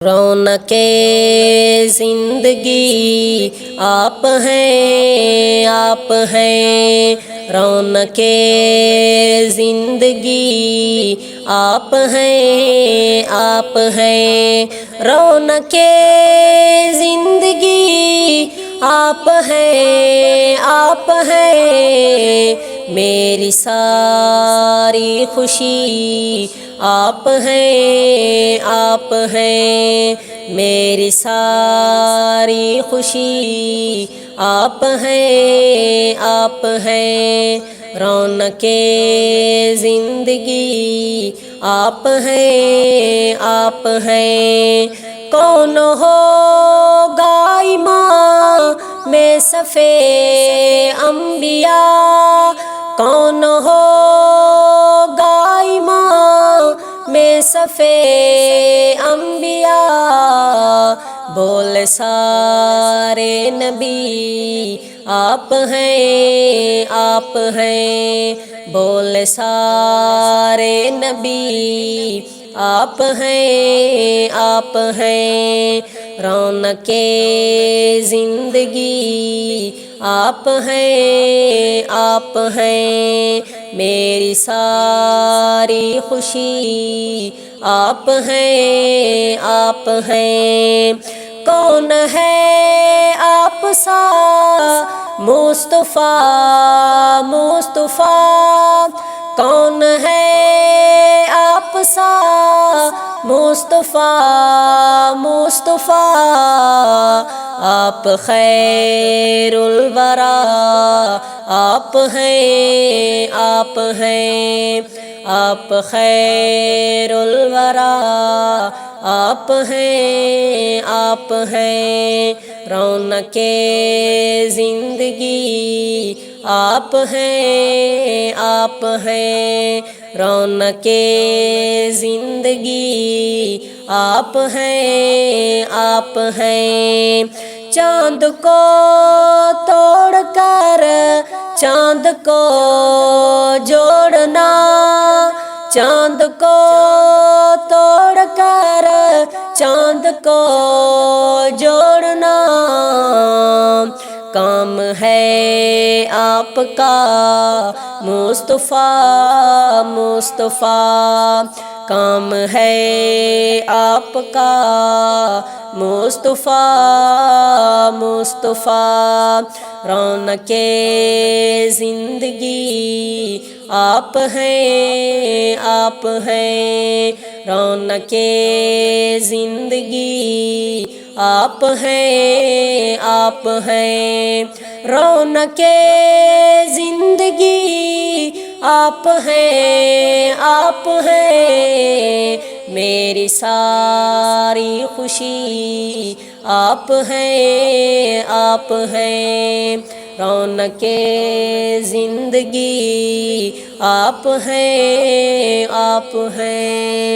رونق زندگی آپ ہیں، آپ ہیں، رونق زندگی آپ ہیں، آپ ہیں، رونق زندگی آپ ہیں، آپ ہیں، میری ساری خوشی آپ ہیں، آپ ہیں، میری ساری خوشی آپ ہیں، آپ ہیں، رونق زندگی آپ ہیں، آپ ہیں، کون ہوگا امام میں صفِ انبیاء، کون ہوگا امام میں صفِ انبیاء، بول سارے نبی آپ ہیں، آپ ہیں، بول سارے نبی آپ ہیں، آپ ہیں، رونق زندگی آپ ہیں، آپ ہیں، میری ساری خوشی آپ ہیں، آپ ہیں، کون ہے آپ سا مصطفیٰ، مصطفیٰ، کون ہے آپ سا مصطفیٰ، مصطفیٰ، آپ خیر الورا آپ ہیں، آپ ہیں، آپ خیر الورا آپ ہیں، آپ ہیں، رونق زندگی آپ ہیں، آپ ہیں، رونق زندگی آپ ہیں، آپ ہیں، چاند کو توڑ کر چاند کو جوڑنا، چاند کو توڑ کر چاند کو جوڑنا، کام ہے آپ کا مصطفیٰ، مصطفیٰ، کام ہے آپ کا مصطفیٰ، مصطفیٰ، رونق زندگی آپ ہیں، آپ ہیں، رونق زندگی آپ ہیں، آپ ہیں، رونق زندگی آپ ہیں، آپ ہیں، میری ساری خوشی آپ ہیں، آپ ہیں، رونق زندگی آپ ہیں، آپ ہیں۔